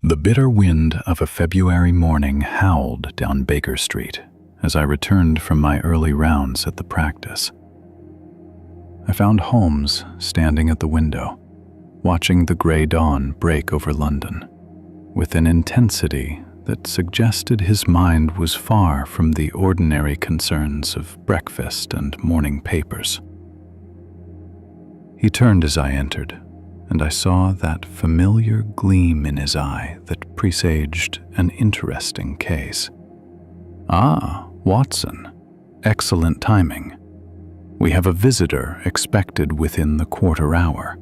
The bitter wind of a February morning howled down Baker Street as I returned from my early rounds at the practice. I found Holmes standing at the window, watching the gray dawn break over London, with an intensity that suggested his mind was far from the ordinary concerns of breakfast and morning papers. He turned as I entered, and I saw that familiar gleam in his eye that presaged an interesting case. "Ah, Watson, excellent timing. We have a visitor expected within the quarter hour.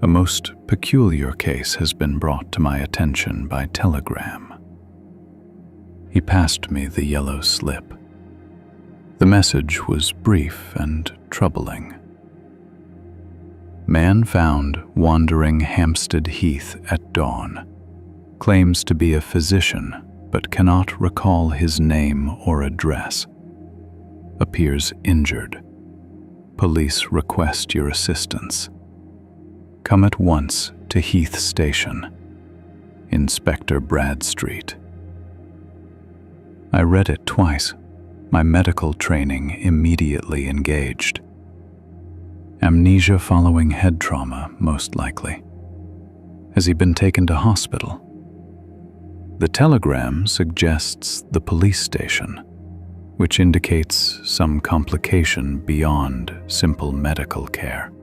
A most peculiar case has been brought to my attention by telegram." He passed me the yellow slip. The message was brief and troubling. Man found wandering Hampstead Heath at dawn. Claims to be a physician, but cannot recall his name or address. Appears injured. Police request your assistance. Come at once to Heath Station. Inspector Bradstreet. I read it twice, my medical training immediately engaged. Amnesia following head trauma, most likely. Has he been taken to hospital? The telegram suggests the police station, which indicates some complication beyond simple medical care.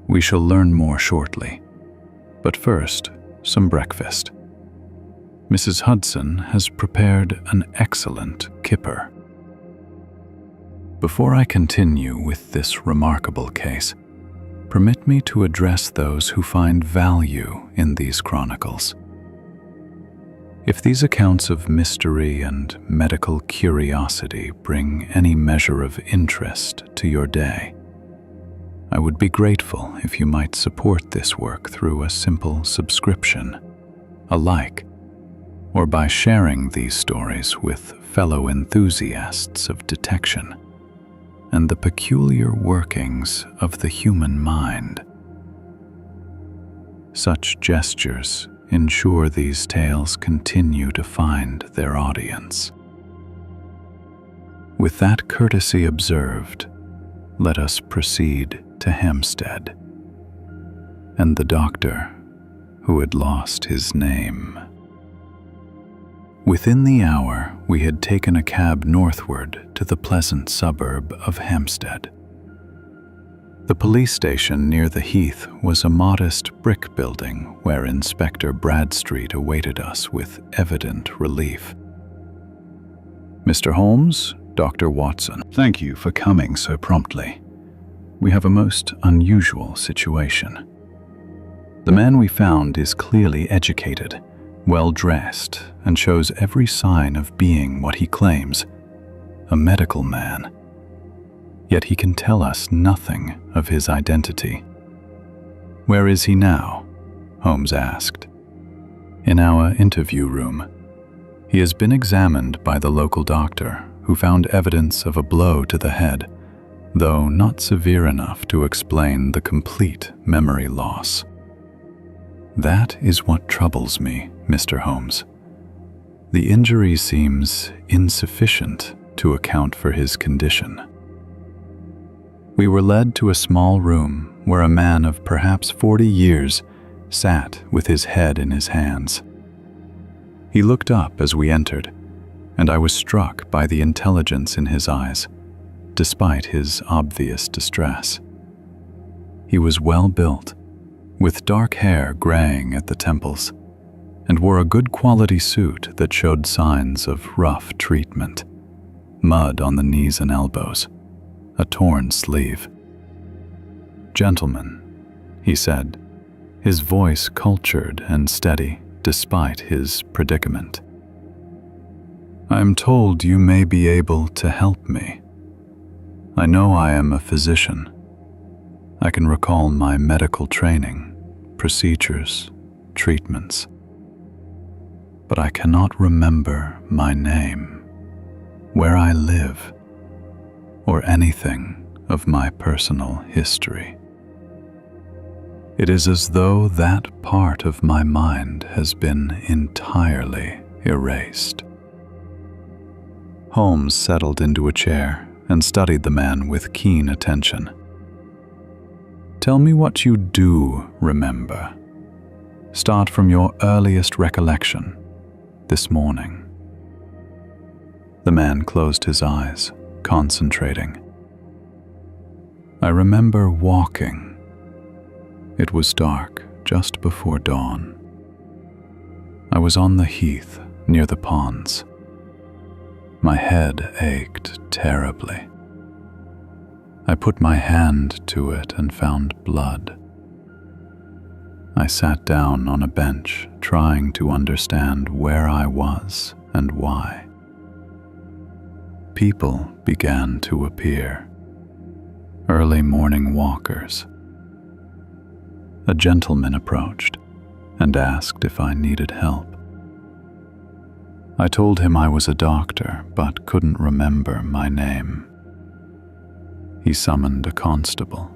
We shall learn more shortly, but first, some breakfast. Mrs. Hudson has prepared an excellent kipper. Before I continue with this remarkable case, permit me to address those who find value in these chronicles. If these accounts of mystery and medical curiosity bring any measure of interest to your day, I would be grateful if you might support this work through a simple subscription, a like, or by sharing these stories with fellow enthusiasts of detection and the peculiar workings of the human mind. Such gestures ensure these tales continue to find their audience. With that courtesy observed, let us proceed to Hampstead and the doctor who had lost his name. Within the hour, we had taken a cab northward to the pleasant suburb of Hampstead. The police station near the Heath was a modest brick building where Inspector Bradstreet awaited us with evident relief. "Mr. Holmes, Dr. Watson, thank you for coming so promptly. We have a most unusual situation. The man we found is clearly educated, well-dressed, and shows every sign of being what he claims, a medical man. Yet he can tell us nothing of his identity." "Where is he now?" Holmes asked. "In our interview room. He has been examined by the local doctor, who found evidence of a blow to the head, though not severe enough to explain the complete memory loss." "That is what troubles me, Mr. Holmes. The injury seems insufficient to account for his condition." We were led to a small room where a man of perhaps 40 years sat with his head in his hands. He looked up as we entered, and I was struck by the intelligence in his eyes, despite his obvious distress. He was well built, with dark hair graying at the temples, and wore a good quality suit that showed signs of rough treatment, mud on the knees and elbows, a torn sleeve. "Gentlemen," he said, his voice cultured and steady despite his predicament, "I am told you may be able to help me. I know I am a physician. I can recall my medical training, procedures, treatments. But I cannot remember my name, where I live, or anything of my personal history. It is as though that part of my mind has been entirely erased. Holmes settled into a chair and studied the man with keen attention. Tell me what you do remember. Start from your earliest recollection this morning. The man closed his eyes, concentrating. I remember walking. It was dark, just before dawn. I was on the heath near the ponds. My head ached terribly. I put my hand to it and found blood. I sat down on a bench, trying to understand where I was and why. People began to appear. Early morning walkers. A gentleman approached and asked if I needed help. I told him I was a doctor, but couldn't remember my name. He summoned a constable.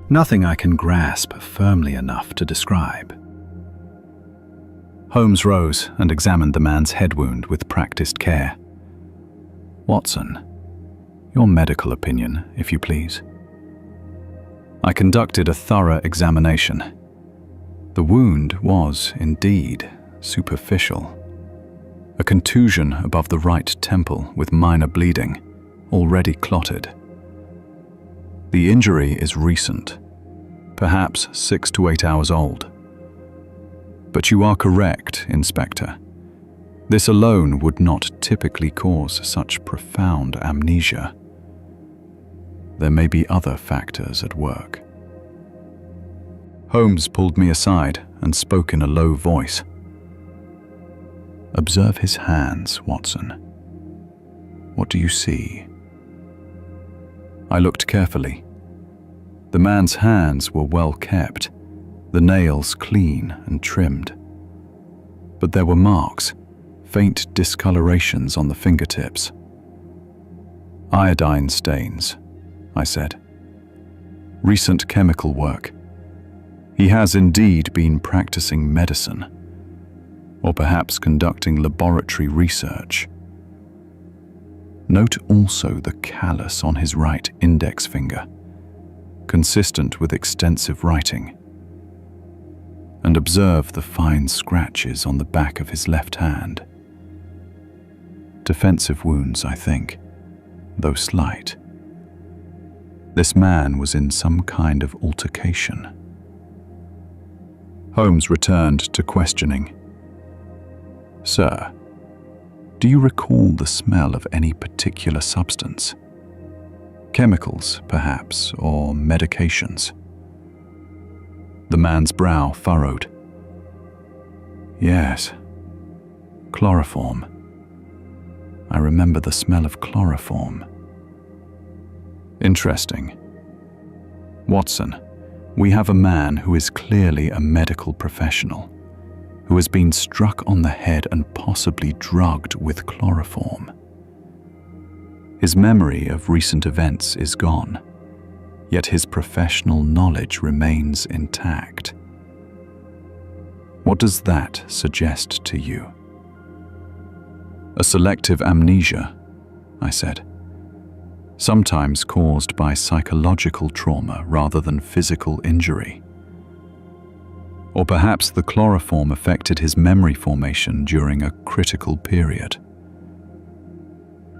Nothing I can grasp firmly enough to describe. Holmes rose and examined the man's head wound with practiced care. Watson, your medical opinion, if you please. I conducted a thorough examination. The wound was, indeed, superficial. A contusion above the right temple with minor bleeding, already clotted. The injury is recent, perhaps 6 to 8 hours old. But you are correct, Inspector. This alone would not typically cause such profound amnesia. There may be other factors at work. Holmes pulled me aside and spoke in a low voice. Observe his hands, Watson. What do you see? I looked carefully. The man's hands were well kept, the nails clean and trimmed. But there were marks, faint discolorations on the fingertips. Iodine stains, I said. Recent chemical work. He has indeed been practicing medicine, or perhaps conducting laboratory research. Note also the callus on his right index finger, consistent with extensive writing. And observe the fine scratches on the back of his left hand. Defensive wounds, I think, though slight. This man was in some kind of altercation. Holmes returned to questioning. Sir, do you recall the smell of any particular substance? Chemicals, perhaps, or medications? The man's brow furrowed. Yes, chloroform. I remember the smell of chloroform. Interesting. Watson, we have a man who is clearly a medical professional, who has been struck on the head and possibly drugged with chloroform. His memory of recent events is gone, yet his professional knowledge remains intact. What does that suggest to you? A selective amnesia, I said. Sometimes caused by psychological trauma rather than physical injury. Or perhaps the chloroform affected his memory formation during a critical period.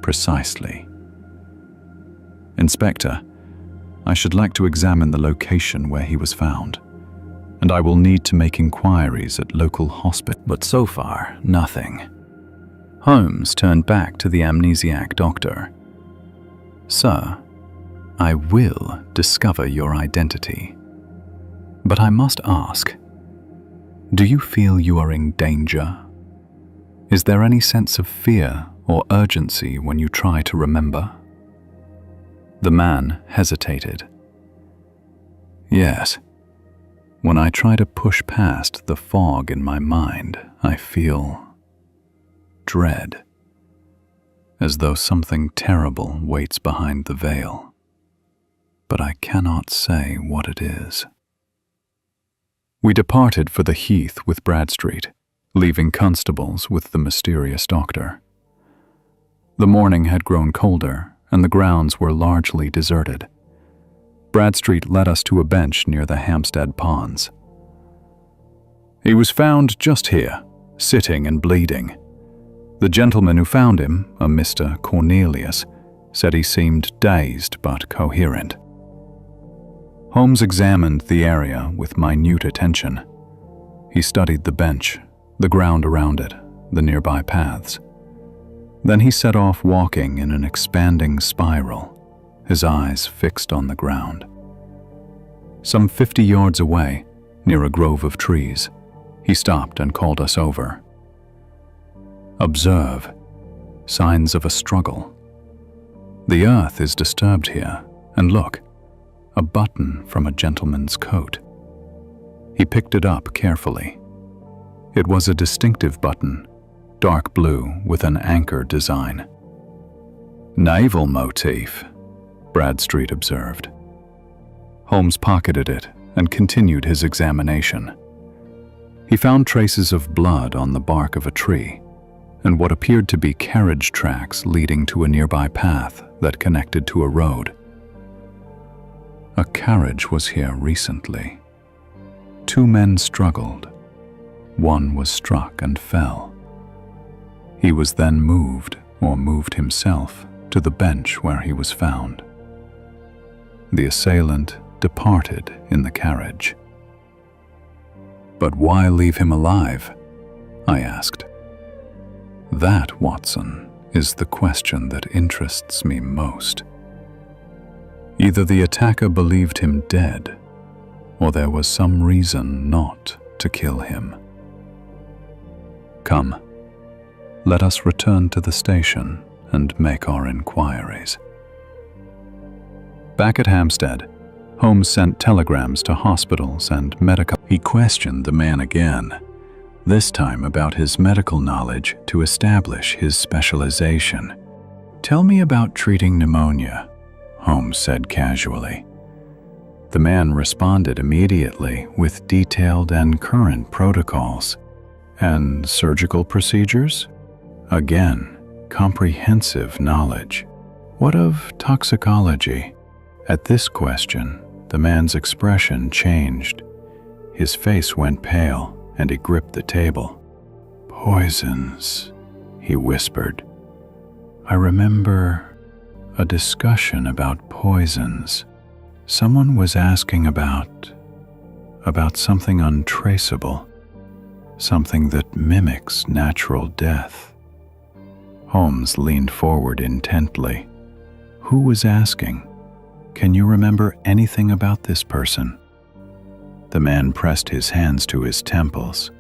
Precisely. Inspector, I should like to examine the location where he was found, and I will need to make inquiries at local hospitals. But so far, nothing. Holmes turned back to the amnesiac doctor. Sir, I will discover your identity. But I must ask, do you feel you are in danger? Is there any sense of fear or urgency when you try to remember? The man hesitated. Yes. When I try to push past the fog in my mind, I feel dread, as though something terrible waits behind the veil. But I cannot say what it is. We departed for the Heath with Bradstreet, leaving constables with the mysterious doctor. The morning had grown colder, and the grounds were largely deserted. Bradstreet led us to a bench near the Hampstead ponds. "He was found just here, sitting and bleeding. The gentleman who found him, a Mr. Cornelius, said he seemed dazed but coherent." Holmes examined the area with minute attention. He studied the bench, the ground around it, the nearby paths. Then he set off walking in an expanding spiral, his eyes fixed on the ground. Some 50 yards away, near a grove of trees, he stopped and called us over. "Observe. Signs of a struggle. The earth is disturbed here, and look, a button from a gentleman's coat." He picked it up carefully. It was a distinctive button, dark blue with an anchor design. "Naval motif," Bradstreet observed. Holmes pocketed it and continued his examination. He found traces of blood on the bark of a tree, and what appeared to be carriage tracks leading to a nearby path that connected to a road. A carriage was here recently. 2 men struggled. One was struck and fell. He was then moved, or moved himself, to the bench where he was found. The assailant departed in the carriage. "But why leave him alive?" I asked. "That, Watson, is the question that interests me most. Either the attacker believed him dead, or there was some reason not to kill him. Come, let us return to the station and make our inquiries." Back at Hampstead, Holmes sent telegrams to hospitals and medical. He questioned the man again, this time about his medical knowledge to establish his specialization. "Tell me about treating pneumonia," Holmes said casually. The man responded immediately with detailed and current protocols. "And surgical procedures?" Again, comprehensive knowledge. "What of toxicology?" At this question, the man's expression changed. His face went pale, and he gripped the table. "Poisons," he whispered. "I remember a discussion about poisons. Someone was asking about something untraceable, something that mimics natural death." Holmes leaned forward intently. "Who was asking? Can you remember anything about this person?" The man pressed his hands to his temples.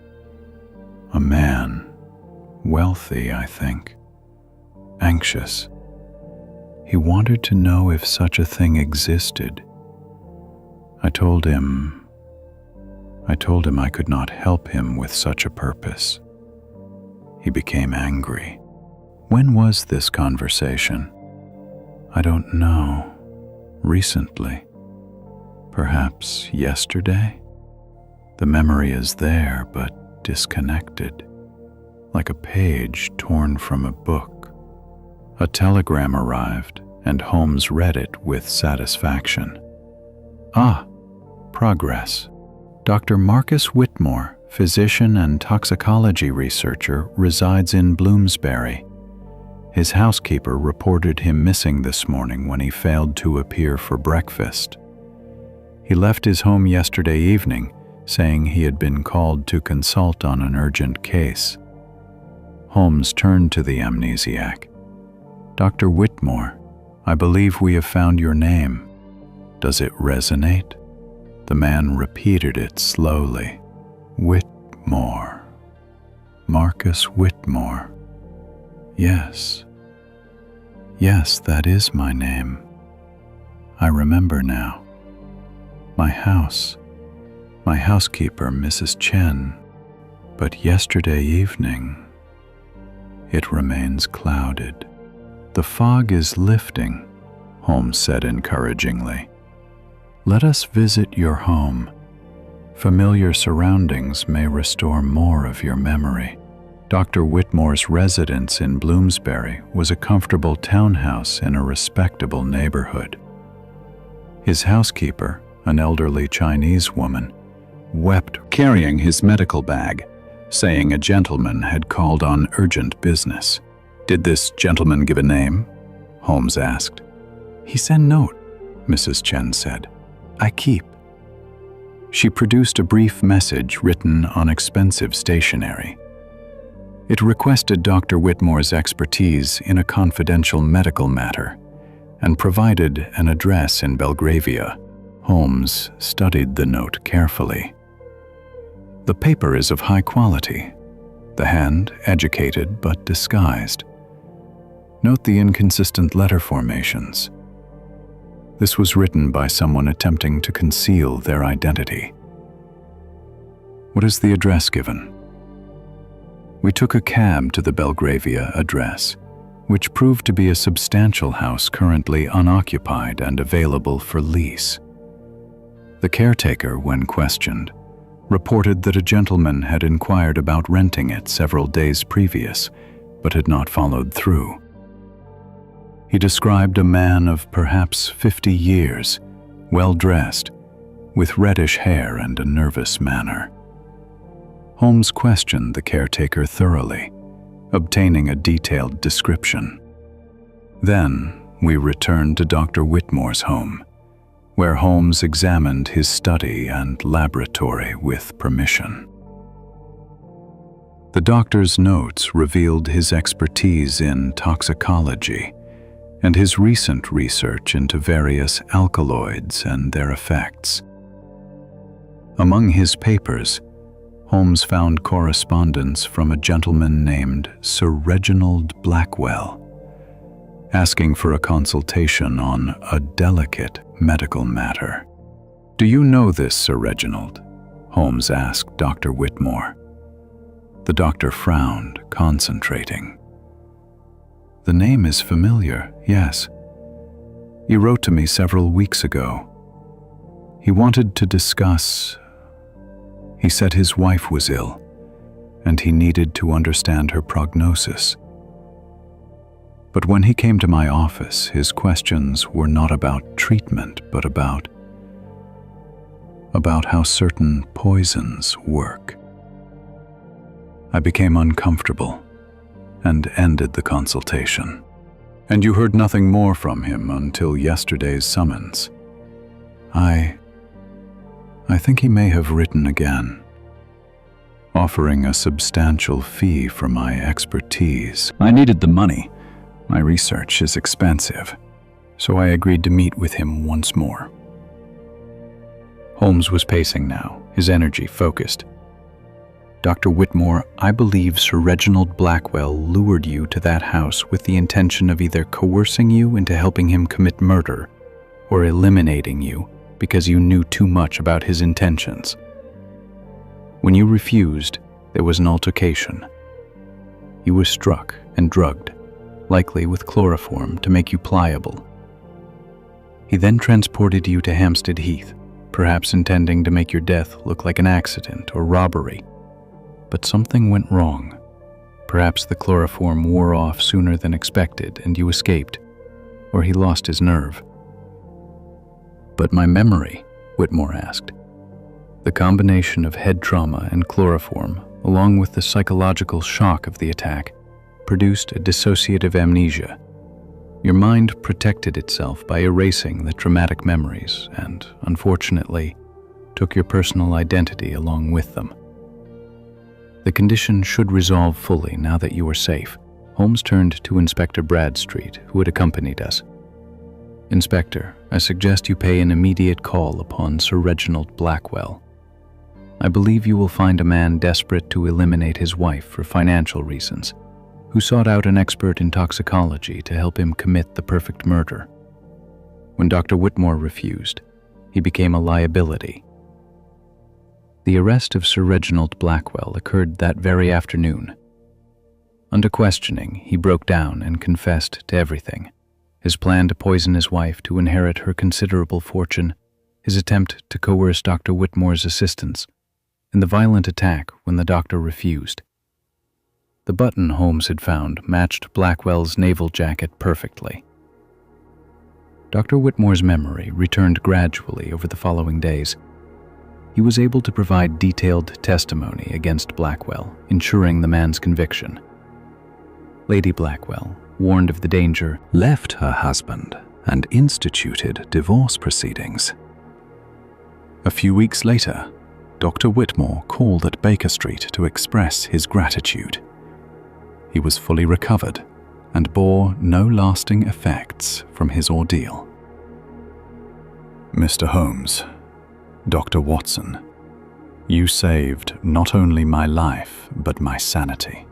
"A man, wealthy, I think, anxious. He wanted to know if such a thing existed. I told him I could not help him with such a purpose. He became angry." "When was this conversation?" "I don't know. Recently. Perhaps yesterday?" The memory is there, but disconnected, like a page torn from a book. A telegram arrived, and Holmes read it with satisfaction. "Ah, progress. Dr. Marcus Whitmore, physician and toxicology researcher, resides in Bloomsbury. His housekeeper reported him missing this morning when he failed to appear for breakfast. He left his home yesterday evening, saying he had been called to consult on an urgent case." Holmes turned to the amnesiac. "Dr. Whitmore, I believe we have found your name. Does it resonate?" The man repeated it slowly. "Whitmore. Marcus Whitmore. Yes. Yes, that is my name. I remember now. My housekeeper, Mrs. Chen. But yesterday evening, it remains clouded." "The fog is lifting," Holmes said encouragingly. "Let us visit your home. Familiar surroundings may restore more of your memory. Dr. Whitmore's residence in Bloomsbury was a comfortable townhouse in a respectable neighborhood. His housekeeper, an elderly Chinese woman, wept carrying his medical bag, saying a gentleman had called on urgent business. "Did this gentleman give a name?" Holmes asked. "He sent note," Mrs. Chen said. "I keep." She produced a brief message written on expensive stationery. It requested Dr. Whitmore's expertise in a confidential medical matter and provided an address in Belgravia. Holmes studied the note carefully. The paper is of high quality, the hand educated but disguised. Note the inconsistent letter formations. This was written by someone attempting to conceal their identity. What is the address given? We took a cab to the Belgravia address, which proved to be a substantial house currently unoccupied and available for lease. The caretaker, when questioned, reported that a gentleman had inquired about renting it several days previous, but had not followed through. He described a man of perhaps 50 years, well-dressed, with reddish hair and a nervous manner. Holmes questioned the caretaker thoroughly, obtaining a detailed description. Then we returned to Dr. Whitmore's home, where Holmes examined his study and laboratory with permission. The doctor's notes revealed his expertise in toxicology and his recent research into various alkaloids and their effects. Among his papers, Holmes found correspondence from a gentleman named Sir Reginald Blackwell, asking for a consultation on a delicate medical matter. "Do you know this, Sir Reginald?" Holmes asked Dr. Whitmore. The doctor frowned, concentrating. "The name is familiar, yes. He wrote to me several weeks ago. He wanted to discuss. He said his wife was ill, and he needed to understand her prognosis. But when he came to my office, his questions were not about treatment, but about how certain poisons work." I became uncomfortable and ended the consultation. "And you heard nothing more from him until yesterday's summons?" I think he may have written again, offering a substantial fee for my expertise. I needed the money. My research is expensive, so I agreed to meet with him once more. Holmes was pacing now, his energy focused. "Dr. Whitmore, I believe Sir Reginald Blackwell lured you to that house with the intention of either coercing you into helping him commit murder or eliminating you because you knew too much about his intentions. When you refused, there was an altercation. You were struck and drugged, likely with chloroform to make you pliable. He then transported you to Hampstead Heath, perhaps intending to make your death look like an accident or robbery. But something went wrong. Perhaps the chloroform wore off sooner than expected and you escaped, or he lost his nerve." "But my memory?" Whitmore asked. "The combination of head trauma and chloroform, along with the psychological shock of the attack, produced a dissociative amnesia. Your mind protected itself by erasing the traumatic memories and, unfortunately, took your personal identity along with them. The condition should resolve fully now that you are safe." Holmes turned to Inspector Bradstreet, who had accompanied us. "Inspector, I suggest you pay an immediate call upon Sir Reginald Blackwell. I believe you will find a man desperate to eliminate his wife for financial reasons, who sought out an expert in toxicology to help him commit the perfect murder. When Dr. Whitmore refused, he became a liability." The arrest of Sir Reginald Blackwell occurred that very afternoon. Under questioning, he broke down and confessed to everything. His plan to poison his wife to inherit her considerable fortune, his attempt to coerce Dr. Whitmore's assistance, in the violent attack when the doctor refused. The button Holmes had found matched Blackwell's naval jacket perfectly. Dr. Whitmore's memory returned gradually over the following days. He was able to provide detailed testimony against Blackwell, ensuring the man's conviction. Lady Blackwell, warned of the danger, left her husband and instituted divorce proceedings. A few weeks later, Dr. Whitmore called at Baker Street to express his gratitude. He was fully recovered and bore no lasting effects from his ordeal. Mr. Holmes, Dr. Watson, you saved not only my life but my sanity.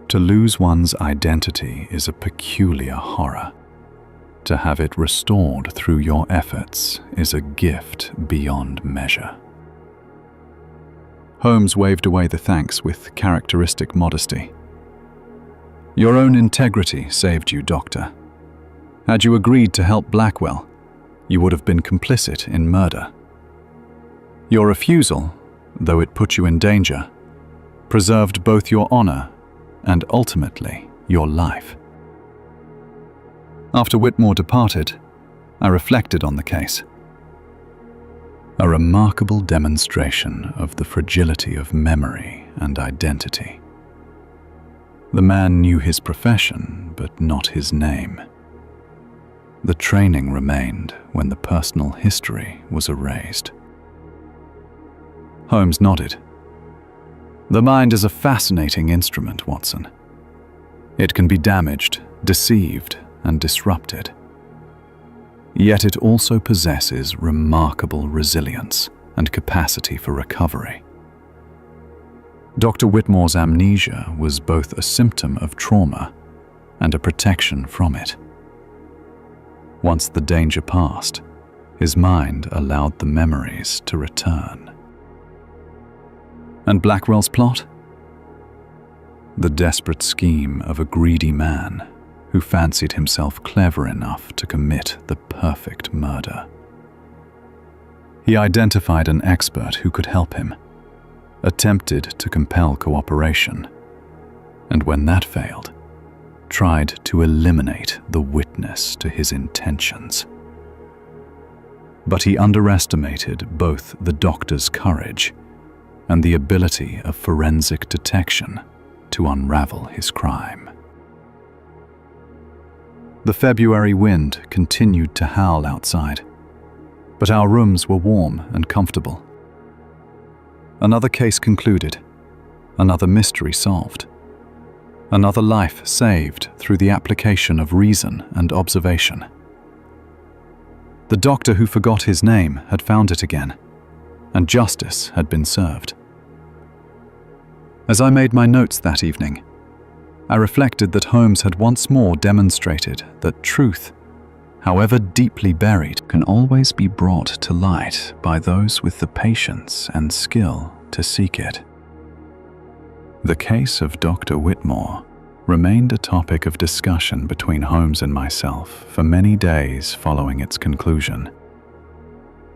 To lose one's identity is a peculiar horror. To have it restored through your efforts is a gift beyond measure. Holmes waved away the thanks with characteristic modesty. Your own integrity saved you, Doctor. Had you agreed to help Blackwell, you would have been complicit in murder. Your refusal, though it put you in danger, preserved both your honor and ultimately your life. After Whitmore departed, I reflected on the case. A remarkable demonstration of the fragility of memory and identity. The man knew his profession, but not his name. The training remained when the personal history was erased. Holmes nodded. The mind is a fascinating instrument, Watson. It can be damaged, deceived, and disrupted. Yet it also possesses remarkable resilience and capacity for recovery. Dr. Whitmore's amnesia was both a symptom of trauma and a protection from it. Once the danger passed, his mind allowed the memories to return. And Blackwell's plot? The desperate scheme of a greedy man who fancied himself clever enough to commit the perfect murder. He identified an expert who could help him, attempted to compel cooperation, and when that failed, tried to eliminate the witness to his intentions. But he underestimated both the doctor's courage and the ability of forensic detection to unravel his crime. The February wind continued to howl outside, but our rooms were warm and comfortable. Another case concluded, another mystery solved, another life saved through the application of reason and observation. The doctor who forgot his name had found it again, and justice had been served. As I made my notes that evening, I reflected that Holmes had once more demonstrated that truth, however deeply buried, can always be brought to light by those with the patience and skill to seek it. The case of Dr. Whitmore remained a topic of discussion between Holmes and myself for many days following its conclusion.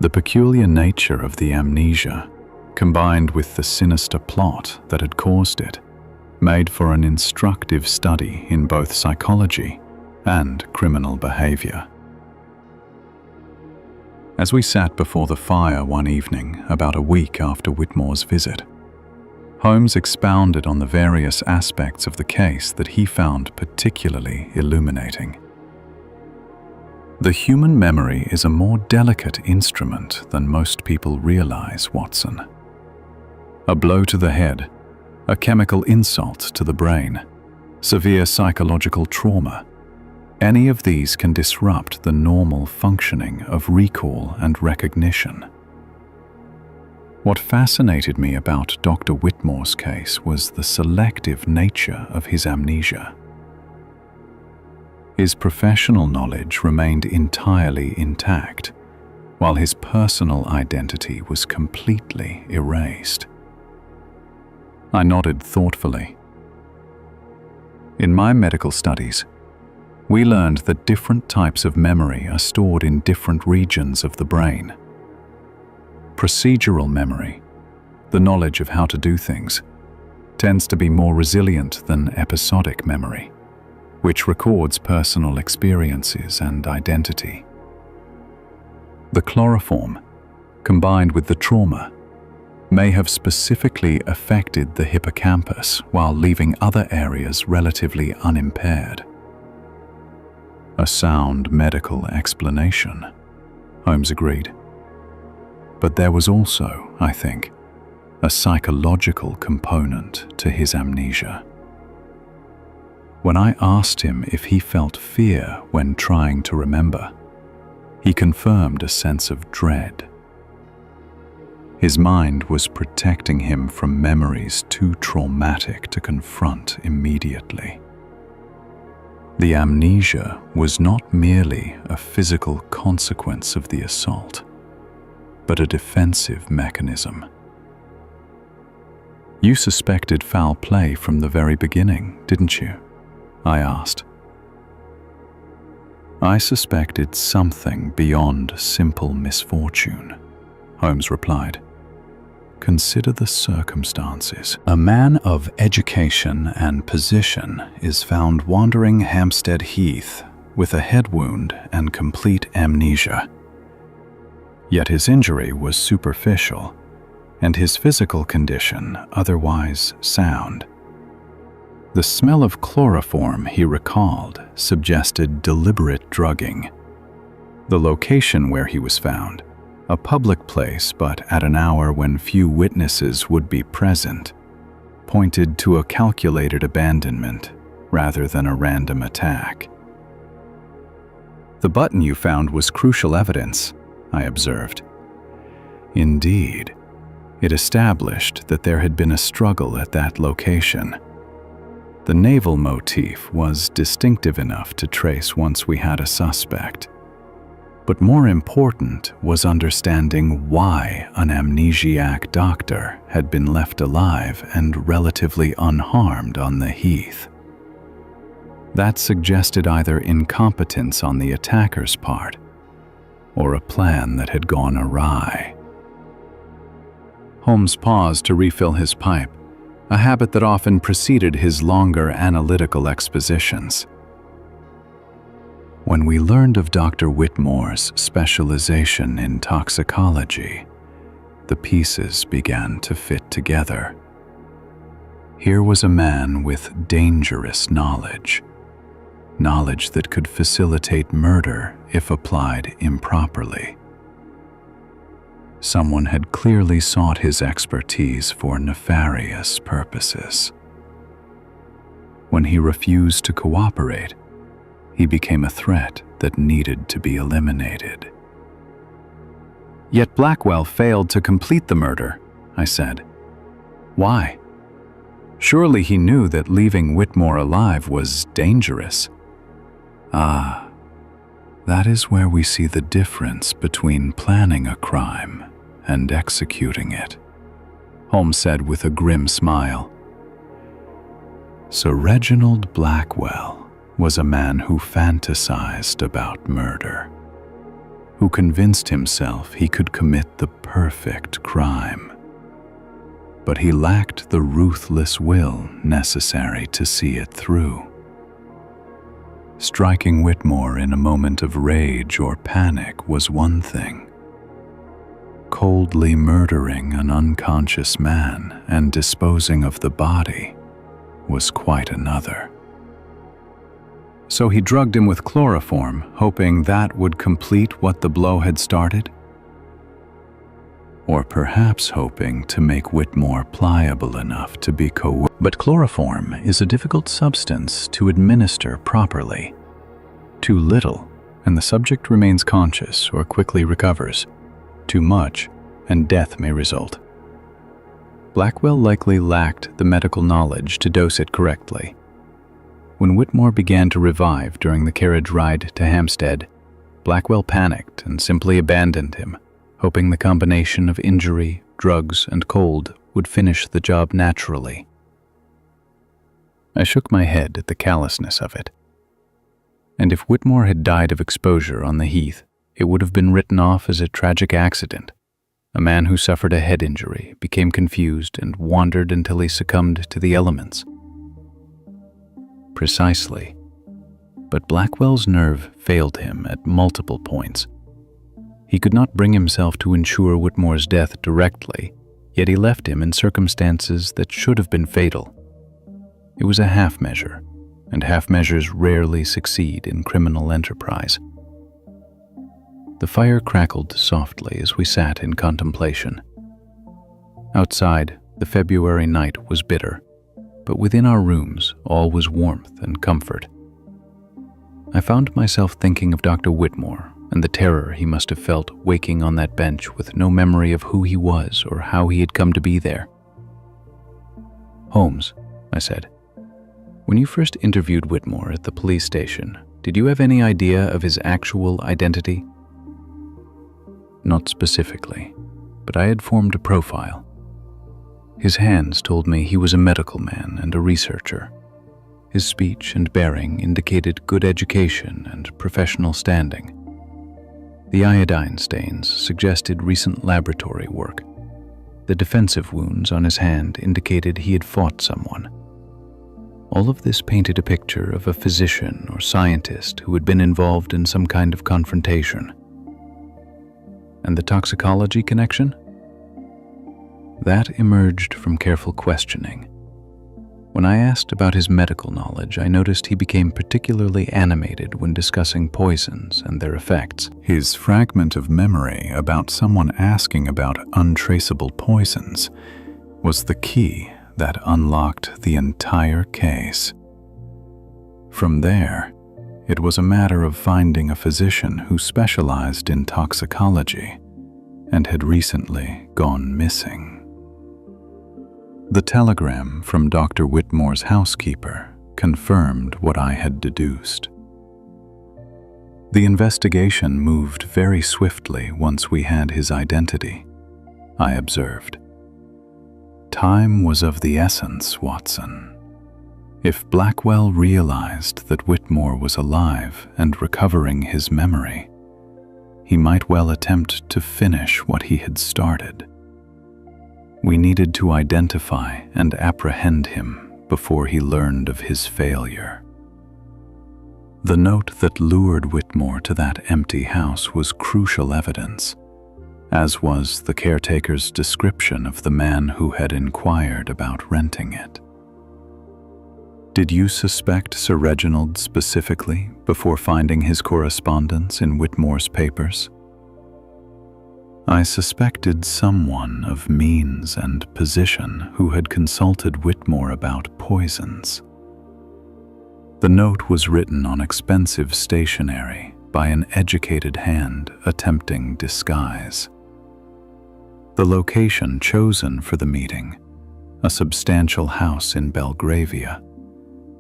The peculiar nature of the amnesia, combined with the sinister plot that had caused it, made for an instructive study in both psychology and criminal behavior. As we sat before the fire one evening about a week after Whitmore's visit, Holmes expounded on the various aspects of the case that he found particularly illuminating. The human memory is a more delicate instrument than most people realize, Watson. A blow to the head, a chemical insult to the brain, severe psychological trauma, any of these can disrupt the normal functioning of recall and recognition. What fascinated me about Dr. Whitmore's case was the selective nature of his amnesia. His professional knowledge remained entirely intact, while his personal identity was completely erased. I nodded thoughtfully. In my medical studies, we learned that different types of memory are stored in different regions of the brain. Procedural memory, The knowledge of how to do things tends to be more resilient than episodic memory, which records personal experiences and identity. The chloroform, combined with the trauma, may have specifically affected the hippocampus while leaving other areas relatively unimpaired. A sound medical explanation, Holmes agreed. But there was also, I think, a psychological component to his amnesia. When I asked him if he felt fear when trying to remember, he confirmed a sense of dread. His mind was protecting him from memories too traumatic to confront immediately. The amnesia was not merely a physical consequence of the assault, but a defensive mechanism. You suspected foul play from the very beginning, didn't you? I asked. I suspected something beyond simple misfortune, Holmes replied. Consider the circumstances. A man of education and position is found wandering Hampstead Heath with a head wound and complete amnesia. Yet his injury was superficial, and his physical condition otherwise sound. The smell of chloroform, he recalled, suggested deliberate drugging. The location where he was found, a public place but at an hour when few witnesses would be present, pointed to a calculated abandonment rather than a random attack. The button you found was crucial evidence, I observed. Indeed, it established that there had been a struggle at that location. The naval motif was distinctive enough to trace once we had a suspect. But more important was understanding why an amnesiac doctor had been left alive and relatively unharmed on the heath. That suggested either incompetence on the attacker's part or a plan that had gone awry. Holmes paused to refill his pipe, a habit that often preceded his longer analytical expositions. When we learned of Dr. Whitmore's specialization in toxicology, the pieces began to fit together. Here was a man with dangerous knowledge that could facilitate murder if applied improperly. Someone had clearly sought his expertise for nefarious purposes. When he refused to cooperate, he became a threat that needed to be eliminated. Yet Blackwell failed to complete the murder, I said. Why? Surely he knew that leaving Whitmore alive was dangerous. Ah, that is where we see the difference between planning a crime and executing it, Holmes said with a grim smile. Sir Reginald Blackwell was a man who fantasized about murder, who convinced himself he could commit the perfect crime. But he lacked the ruthless will necessary to see it through. Striking Whitmore in a moment of rage or panic was one thing. Coldly murdering an unconscious man and disposing of the body was quite another. So he drugged him with chloroform, hoping that would complete what the blow had started? Or perhaps hoping to make Whitmore pliable enough to be coerced. But chloroform is a difficult substance to administer properly. Too little, and the subject remains conscious or quickly recovers. Too much, and death may result. Blackwell likely lacked the medical knowledge to dose it correctly. When Whitmore began to revive during the carriage ride to Hampstead, Blackwell panicked and simply abandoned him, hoping the combination of injury, drugs, and cold would finish the job naturally. I shook my head at the callousness of it. And if Whitmore had died of exposure on the heath, it would have been written off as a tragic accident. A man who suffered a head injury, became confused, and wandered until he succumbed to the elements. Precisely. But Blackwell's nerve failed him at multiple points. He could not bring himself to ensure Whitmore's death directly, yet he left him in circumstances that should have been fatal. It was a half measure, and half measures rarely succeed in criminal enterprise. The fire crackled softly as we sat in contemplation. Outside, the February night was bitter, but within our rooms all was warmth and comfort. I found myself thinking of Dr. Whitmore and the terror he must have felt waking on that bench with no memory of who he was or how he had come to be there. "Holmes," I said, "when you first interviewed Whitmore at the police station, did you have any idea of his actual identity?" "Not specifically, but I had formed a profile. His hands told me he was a medical man and a researcher. His speech and bearing indicated good education and professional standing. The iodine stains suggested recent laboratory work. The defensive wounds on his hand indicated he had fought someone. All of this painted a picture of a physician or scientist who had been involved in some kind of confrontation." "And the toxicology connection?" "That emerged from careful questioning. When I asked about his medical knowledge, I noticed he became particularly animated when discussing poisons and their effects. His fragment of memory about someone asking about untraceable poisons was the key that unlocked the entire case. From there, it was a matter of finding a physician who specialized in toxicology and had recently gone missing. The telegram from Dr. Whitmore's housekeeper confirmed what I had deduced. The investigation moved very swiftly once we had his identity, I observed. Time was of the essence, Watson. If Blackwell realized that Whitmore was alive and recovering his memory, he might well attempt to finish what he had started. We needed to identify and apprehend him before he learned of his failure. The note that lured Whitmore to that empty house was crucial evidence, as was the caretaker's description of the man who had inquired about renting it. Did you suspect Sir Reginald specifically before finding his correspondence in Whitmore's papers? I suspected someone of means and position who had consulted Whitmore about poisons. The note was written on expensive stationery by an educated hand attempting disguise. The location chosen for the meeting, a substantial house in Belgravia,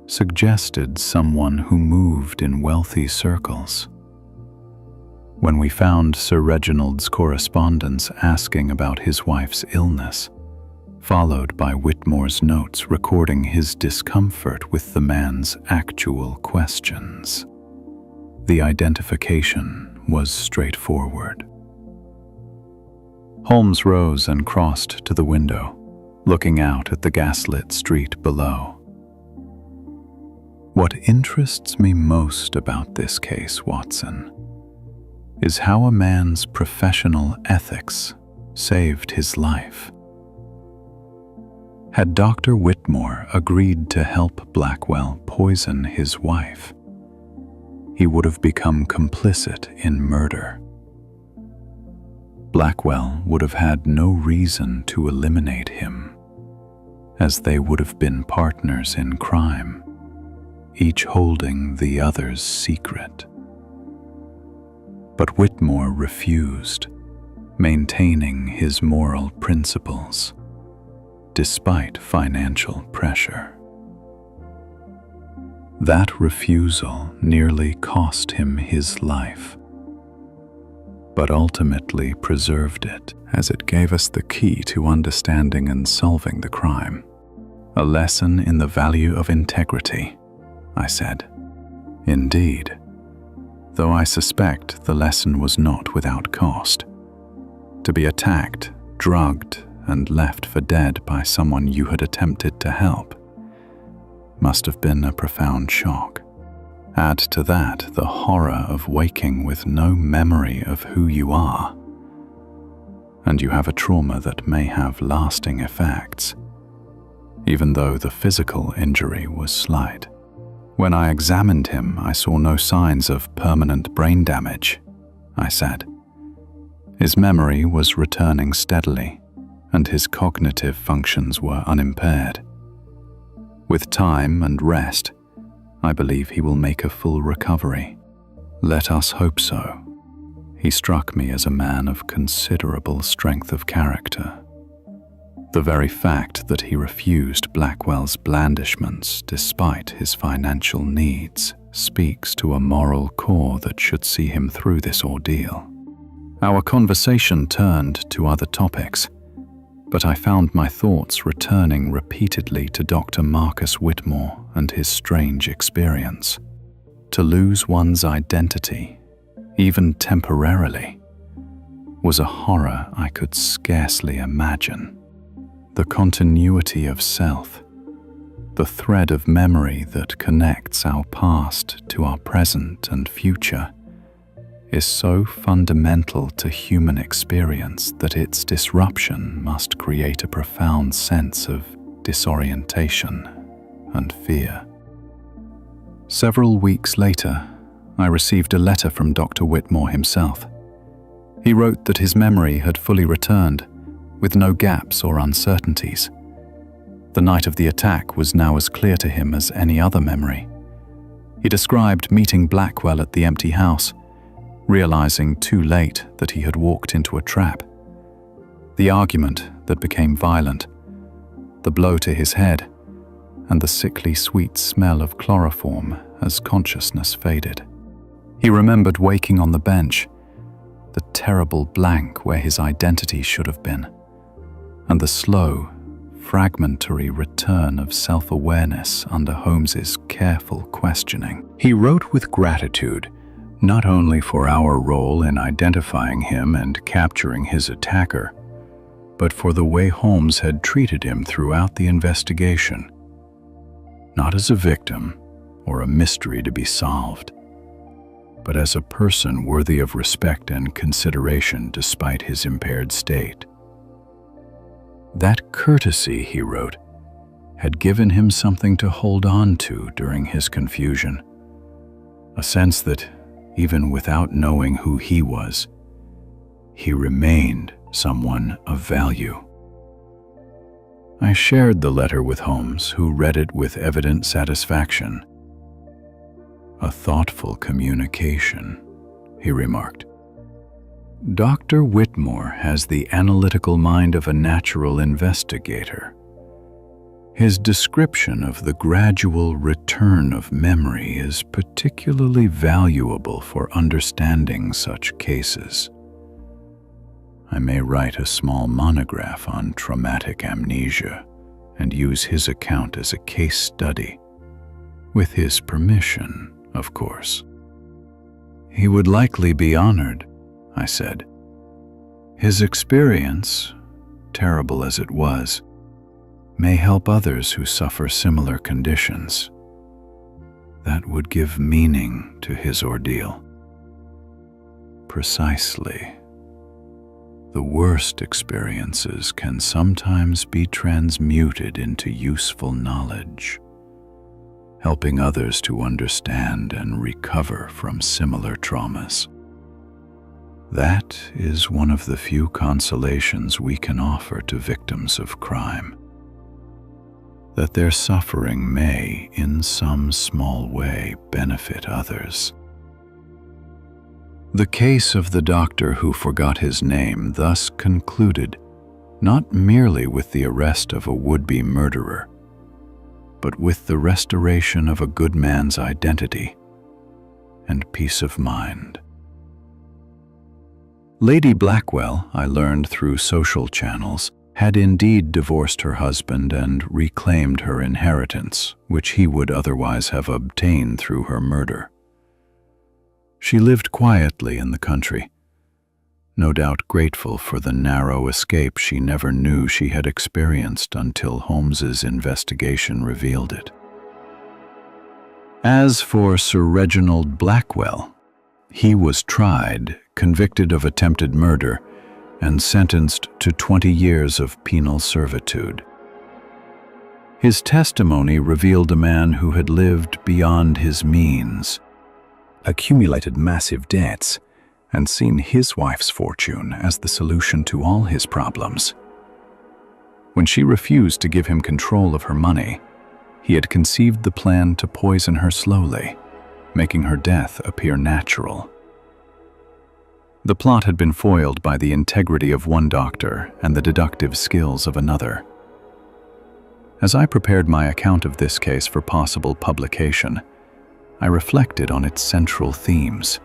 suggested someone who moved in wealthy circles. When we found Sir Reginald's correspondence asking about his wife's illness, followed by Whitmore's notes recording his discomfort with the man's actual questions, the identification was straightforward. Holmes rose and crossed to the window, looking out at the gaslit street below. What interests me most about this case, Watson, is how a man's professional ethics saved his life. Had Dr. Whitmore agreed to help Blackwell poison his wife, he would have become complicit in murder. Blackwell would have had no reason to eliminate him, as they would have been partners in crime, each holding the other's secret. But Whitmore refused, maintaining his moral principles, despite financial pressure. That refusal nearly cost him his life, but ultimately preserved it, as it gave us the key to understanding and solving the crime. "A lesson in the value of integrity," I said. "Indeed, though I suspect the lesson was not without cost. To be attacked, drugged, and left for dead by someone you had attempted to help must have been a profound shock. Add to that the horror of waking with no memory of who you are, and you have a trauma that may have lasting effects, even though the physical injury was slight. When I examined him, I saw no signs of permanent brain damage, I said. His memory was returning steadily, and his cognitive functions were unimpaired. With time and rest, I believe he will make a full recovery. Let us hope so. He struck me as a man of considerable strength of character. The very fact that he refused Blackwell's blandishments despite his financial needs speaks to a moral core that should see him through this ordeal. Our conversation turned to other topics, but I found my thoughts returning repeatedly to Dr. Marcus Whitmore and his strange experience. To lose one's identity, even temporarily, was a horror I could scarcely imagine. The continuity of self, the thread of memory that connects our past to our present and future, is so fundamental to human experience that its disruption must create a profound sense of disorientation and fear. Several weeks later, I received a letter from Dr. Whitmore himself. He wrote that his memory had fully returned, with no gaps or uncertainties. The night of the attack was now as clear to him as any other memory. He described meeting Blackwell at the empty house, realizing too late that he had walked into a trap. The argument that became violent, the blow to his head, and the sickly sweet smell of chloroform as consciousness faded. He remembered waking on the bench, the terrible blank where his identity should have been, and the slow, fragmentary return of self-awareness under Holmes's careful questioning. He wrote with gratitude, not only for our role in identifying him and capturing his attacker, but for the way Holmes had treated him throughout the investigation. Not as a victim or a mystery to be solved, but as a person worthy of respect and consideration despite his impaired state. That courtesy, he wrote, had given him something to hold on to during his confusion, a sense that, even without knowing who he was, he remained someone of value. I shared the letter with Holmes, who read it with evident satisfaction. "A thoughtful communication," he remarked. "Dr. Whitmore has the analytical mind of a natural investigator. His description of the gradual return of memory is particularly valuable for understanding such cases. I may write a small monograph on traumatic amnesia and use his account as a case study, with his permission, of course." "He would likely be honored," I said. "His experience, terrible as it was, may help others who suffer similar conditions. That would give meaning to his ordeal." "Precisely. The worst experiences can sometimes be transmuted into useful knowledge, helping others to understand and recover from similar traumas. That is one of the few consolations we can offer to victims of crime, that their suffering may, in some small way, benefit others." The case of the doctor who forgot his name thus concluded not merely with the arrest of a would-be murderer, but with the restoration of a good man's identity and peace of mind. Lady Blackwell, I learned through social channels, had indeed divorced her husband and reclaimed her inheritance, which he would otherwise have obtained through her murder. She lived quietly in the country, no doubt grateful for the narrow escape she never knew she had experienced until Holmes's investigation revealed it. As for Sir Reginald Blackwell, he was tried, convicted of attempted murder, and sentenced to 20 years of penal servitude. His testimony revealed a man who had lived beyond his means, accumulated massive debts, and seen his wife's fortune as the solution to all his problems. When she refused to give him control of her money, he had conceived the plan to poison her slowly, making her death appear natural. The plot had been foiled by the integrity of one doctor and the deductive skills of another. As I prepared my account of this case for possible publication, I reflected on its central themes: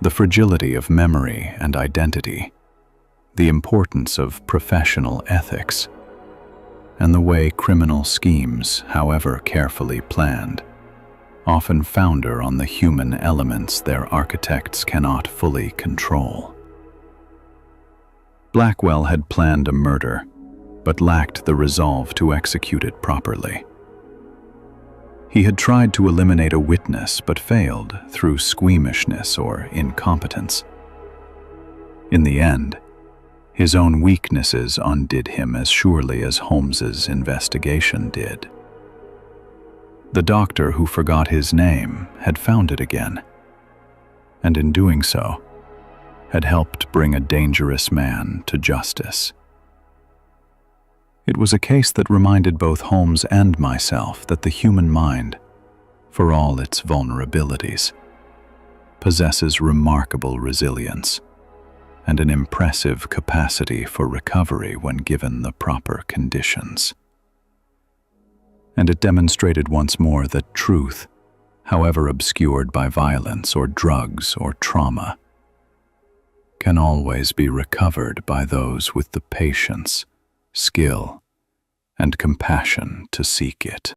the fragility of memory and identity, the importance of professional ethics, and the way criminal schemes, however carefully planned, often founder on the human elements their architects cannot fully control. Blackwell had planned a murder, but lacked the resolve to execute it properly. He had tried to eliminate a witness but failed through squeamishness or incompetence. In the end, his own weaknesses undid him as surely as Holmes's investigation did. The doctor who forgot his name had found it again, and in doing so, had helped bring a dangerous man to justice. It was a case that reminded both Holmes and myself that the human mind, for all its vulnerabilities, possesses remarkable resilience and an impressive capacity for recovery when given the proper conditions. And it demonstrated once more that truth, however obscured by violence or drugs or trauma, can always be recovered by those with the patience, skill, and compassion to seek it.